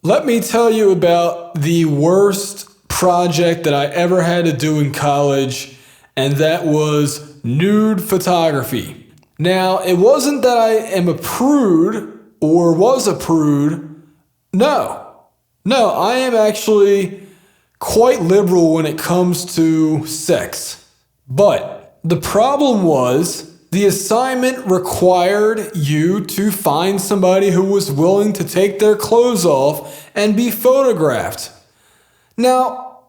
Let me tell you about the worst project that I ever had to do in college, and that was nude photography. Now, it wasn't that I am a prude or was a prude. No, I am actually quite liberal when it comes to sex. But the problem was the assignment required you to find somebody who was willing to take their clothes off and be photographed. Now,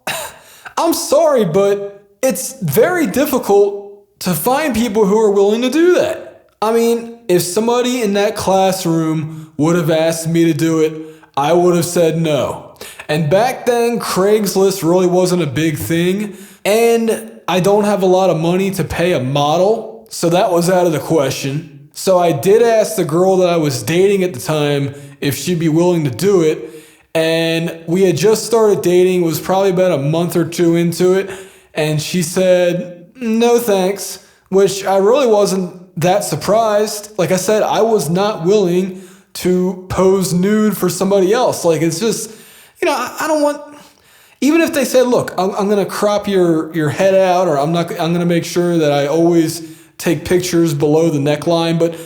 I'm sorry, but it's very difficult to find people who are willing to do that. I mean, if somebody in that classroom would have asked me to do it, I would have said no. And back then, Craigslist really wasn't a big thing, and I don't have a lot of money to pay a model, so that was out of the question. So I did ask the girl that I was dating at the time if she'd be willing to do it, and we had just started dating, was probably about a month or two into it, and she said, no thanks, which I really wasn't that surprised. Like I said, I was not willing to pose nude for somebody else. Like, it's just, I don't want, even if they said, look, I'm going to crop your head out, or I'm going to make sure that I always take pictures below the neckline, but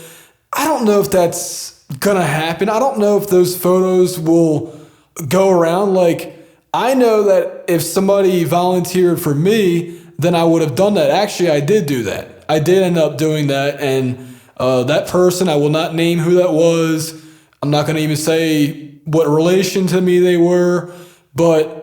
I don't know if that's going to happen. I don't know if those photos will go around. Like, I know that if somebody volunteered for me, then I would have done that. Actually, I did do that. I did end up doing that, and that person, I will not name who that was. I'm not going to even say what relation to me they were. But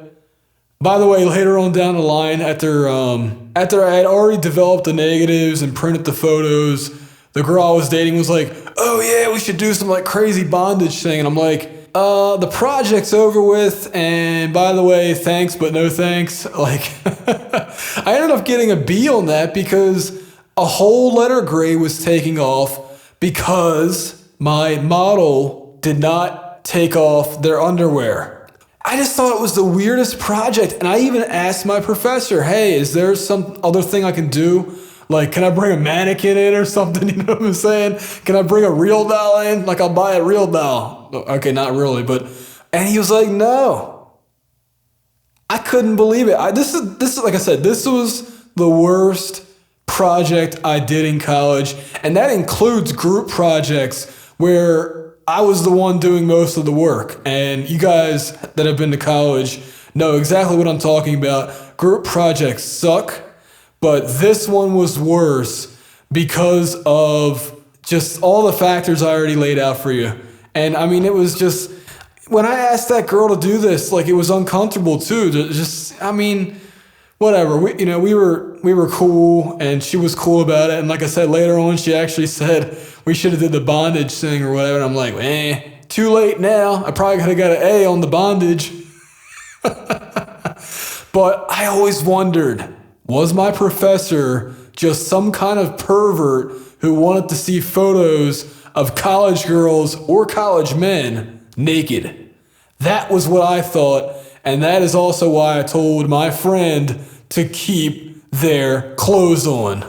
by the way, later on down the line, after I had already developed the negatives and printed the photos, the girl I was dating was like, oh yeah, we should do some like crazy bondage thing. And I'm like, the project's over with. And by the way, thanks, but no thanks. Like, I ended up getting a B on that because a whole letter grade was taking off because my model did not take off their underwear. I just thought it was the weirdest project. And I even asked my professor, hey, is there some other thing I can do? Like, can I bring a mannequin in or something? You know what I'm saying? Can I bring a real doll in? Like, I'll buy a real doll. Okay, not really, but, and he was like, no. I couldn't believe it. This is like I said, this was the worst project I did in college. And that includes group projects where I was the one doing most of the work. And you guys that have been to college know exactly what I'm talking about. Group projects suck, but this one was worse because of just all the factors I already laid out for you. And I mean, it was just, when I asked that girl to do this, like, it was uncomfortable too. Just, I mean, whatever. We were cool, and she was cool about it. And like I said, later on, she actually said we should have did the bondage thing or whatever. And I'm like, too late now. I probably could have got an A on the bondage. But I always wondered, was my professor just some kind of pervert who wanted to see photos of college girls or college men naked? That was what I thought. And that is also why I told my friend to keep their clothes on.